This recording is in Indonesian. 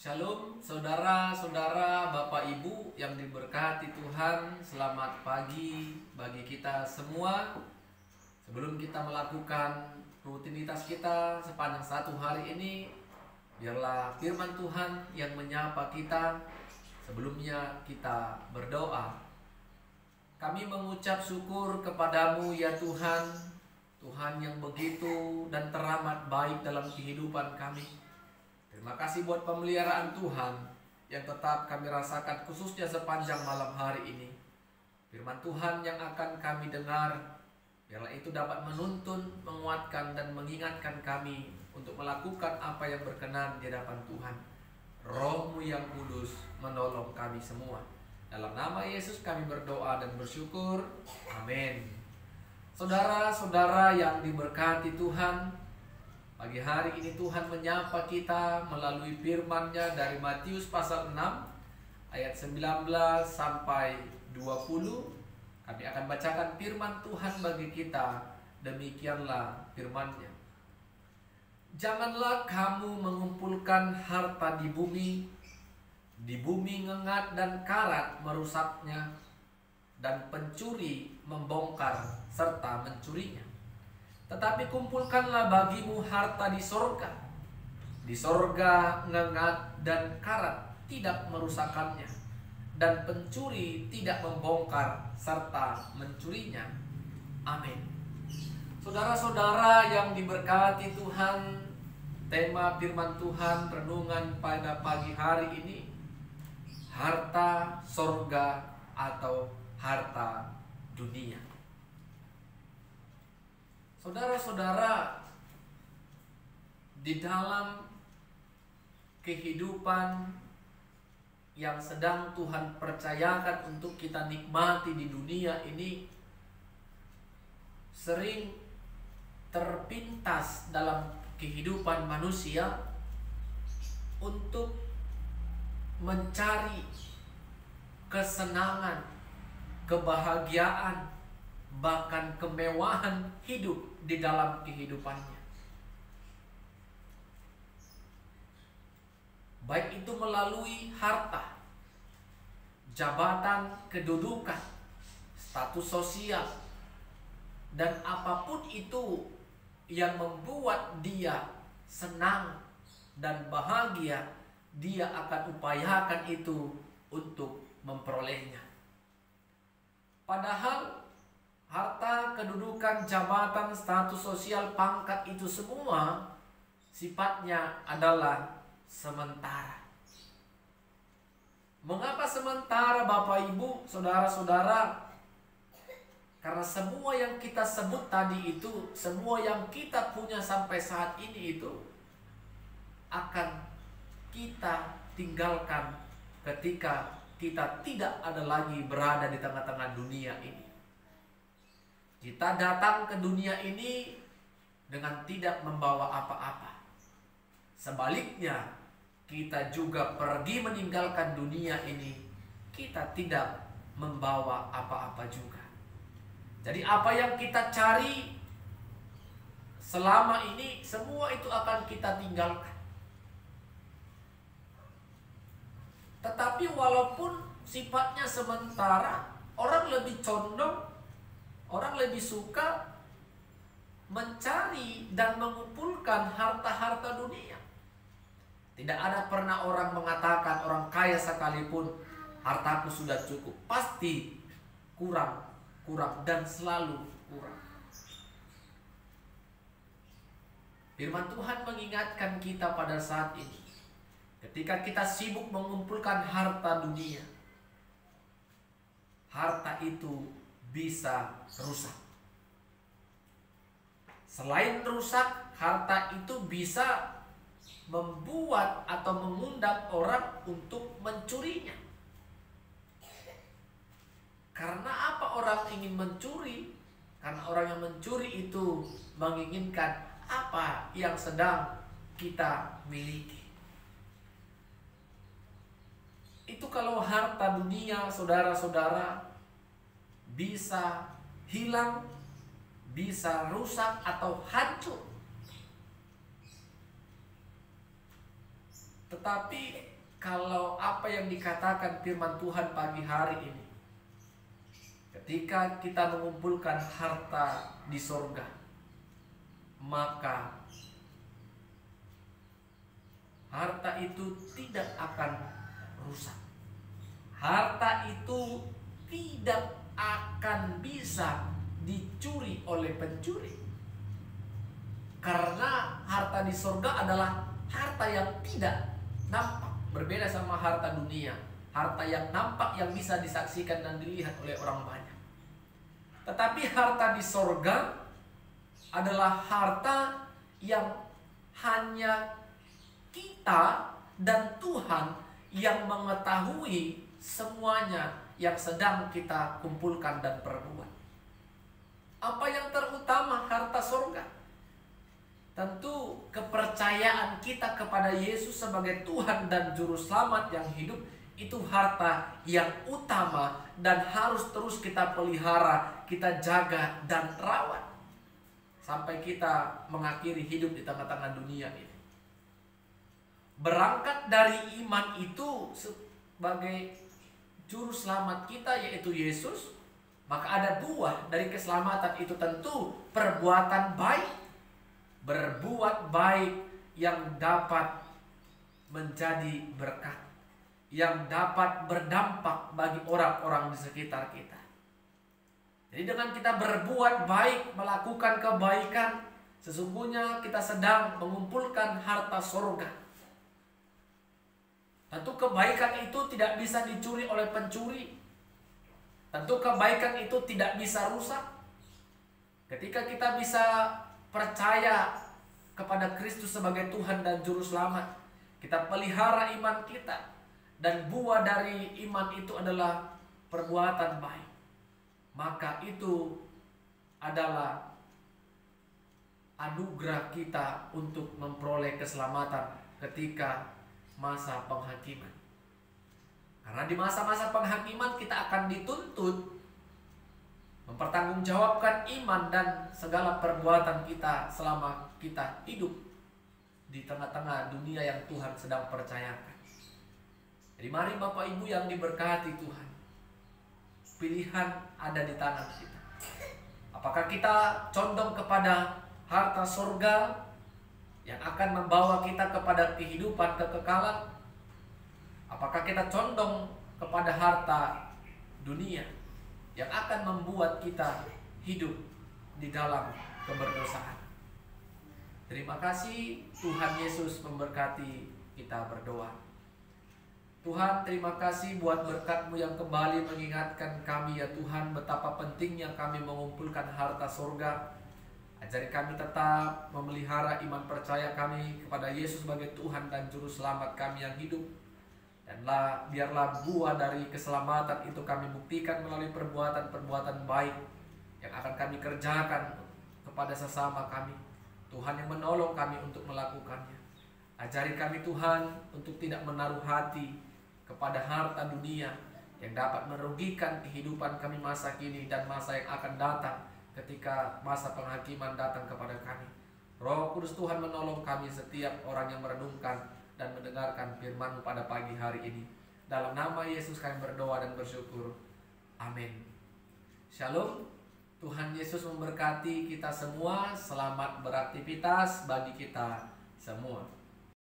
Shalom saudara-saudara, Bapak Ibu yang diberkati Tuhan. Selamat pagi bagi kita semua. Sebelum kita melakukan rutinitas kita sepanjang satu hari ini, biarlah firman Tuhan yang menyapa kita. Sebelumnya kita berdoa. Kami mengucap syukur kepadamu ya Tuhan, Tuhan yang begitu dan teramat baik dalam kehidupan kami. Terima kasih buat pemeliharaan Tuhan yang tetap kami rasakan khususnya sepanjang malam hari ini. Firman Tuhan yang akan kami dengar, biarlah itu dapat menuntun, menguatkan dan mengingatkan kami untuk melakukan apa yang berkenan di hadapan Tuhan. Roh-Mu yang kudus menolong kami semua. Dalam nama Yesus kami berdoa dan bersyukur. Amin. Saudara-saudara yang diberkati Tuhan, pagi hari ini Tuhan menyapa kita melalui firman-Nya dari Matius pasal 6 ayat 19 sampai 20. Kami akan bacakan firman Tuhan bagi kita. Demikianlah firman-Nya. Janganlah kamu mengumpulkan harta di bumi ngengat dan karat merusaknya, dan pencuri membongkar serta mencurinya. Tetapi kumpulkanlah bagimu harta di sorga. Di sorga ngengat dan karat tidak merusakkannya, dan pencuri tidak membongkar serta mencurinya. Amin. Saudara-saudara yang diberkati Tuhan, tema firman Tuhan renungan pada pagi hari ini, harta sorga atau harta dunia. Saudara-saudara, di dalam kehidupan yang sedang Tuhan percayakan untuk kita nikmati di dunia ini, sering terpintas dalam kehidupan manusia untuk mencari kesenangan, kebahagiaan, bahkan kemewahan hidup di dalam kehidupannya. Baik itu melalui harta, jabatan, kedudukan, status sosial, dan apapun itu yang membuat dia senang dan bahagia, dia akan upayakan itu untuk memperolehnya. Padahal harta, kedudukan, jabatan, status sosial, pangkat itu semua sifatnya adalah sementara. Mengapa sementara Bapak Ibu, saudara-saudara? Karena semua yang kita sebut tadi itu, semua yang kita punya sampai saat ini itu akan kita tinggalkan ketika kita tidak ada lagi berada di tengah-tengah dunia ini. Kita datang ke dunia ini dengan tidak membawa apa-apa. Sebaliknya, kita juga pergi meninggalkan dunia ini, kita tidak membawa apa-apa juga. Jadi apa yang kita cari selama ini, semua itu akan kita tinggalkan. Tetapi walaupun sifatnya sementara, orang lebih condong, orang lebih suka mencari dan mengumpulkan harta-harta dunia. Tidak ada pernah orang mengatakan, orang kaya sekalipun, hartaku sudah cukup. Pasti kurang dan selalu kurang. Firman Tuhan mengingatkan kita pada saat ini, ketika kita sibuk mengumpulkan harta dunia, harta itu bisa rusak. Selain rusak, harta itu bisa membuat atau mengundang orang untuk mencurinya. Karena apa orang ingin mencuri? Karena orang yang mencuri itu menginginkan apa yang sedang kita miliki. Itu kalau harta dunia, saudara-saudara, bisa hilang, bisa rusak atau hancur. Tetapi kalau apa yang dikatakan firman Tuhan pagi hari ini, ketika kita mengumpulkan harta di sorga, maka harta itu tidak akan rusak. Harta itu tidak akan bisa dicuri oleh pencuri. Karena harta di sorga adalah harta yang tidak nampak, berbeda sama harta dunia. Harta yang nampak, yang bisa disaksikan dan dilihat oleh orang banyak. Tetapi harta di sorga adalah harta yang hanya kita dan Tuhan yang mengetahui semuanya yang sedang kita kumpulkan dan perbuat. Apa yang terutama harta sorga? Tentu kepercayaan kita kepada Yesus sebagai Tuhan dan Juru Selamat yang hidup, itu harta yang utama dan harus terus kita pelihara, kita jaga dan rawat sampai kita mengakhiri hidup di tengah-tangah dunia ini. Berangkat dari iman itu sebagai Juru Selamat kita, yaitu Yesus, maka ada buah dari keselamatan itu, tentu perbuatan baik. Berbuat baik yang dapat menjadi berkat, yang dapat berdampak bagi orang-orang di sekitar kita. Jadi dengan kita berbuat baik, melakukan kebaikan, sesungguhnya kita sedang mengumpulkan harta sorga. Tentu kebaikan itu tidak bisa dicuri oleh pencuri. Tentu kebaikan itu tidak bisa rusak. Ketika kita bisa percaya kepada Kristus sebagai Tuhan dan Juru Selamat, kita pelihara iman kita, dan buah dari iman itu adalah perbuatan baik, maka itu adalah anugerah kita untuk memperoleh keselamatan ketika masa penghakiman. Karena di masa-masa penghakiman kita akan dituntut mempertanggungjawabkan iman dan segala perbuatan kita selama kita hidup di tengah-tengah dunia yang Tuhan sedang percayakan. Jadi mari Bapak Ibu yang diberkati Tuhan, pilihan ada di tangan kita. Apakah kita condong kepada harta surga yang akan membawa kita kepada kehidupan kekekalan? Apakah kita condong kepada harta dunia yang akan membuat kita hidup di dalam keberdosaan? Terima kasih, Tuhan Yesus memberkati kita berdoa. Tuhan, terima kasih buat berkat-Mu yang kembali mengingatkan kami ya Tuhan, betapa pentingnya kami mengumpulkan harta surga. Ajari kami tetap memelihara iman percaya kami kepada Yesus sebagai Tuhan dan Juru Selamat kami yang hidup. Dan biarlah buah dari keselamatan itu kami buktikan melalui perbuatan-perbuatan baik yang akan kami kerjakan kepada sesama kami. Tuhan yang menolong kami untuk melakukannya. Ajari kami Tuhan untuk tidak menaruh hati kepada harta dunia yang dapat merugikan kehidupan kami masa kini dan masa yang akan datang ketika masa penghakiman datang kepada kami. Roh Kudus Tuhan menolong kami, setiap orang yang merenungkan dan mendengarkan firman-Mu pada pagi hari ini. Dalam nama Yesus kami berdoa dan bersyukur. Amin. Shalom. Tuhan Yesus memberkati kita semua. Selamat beraktivitas bagi kita semua.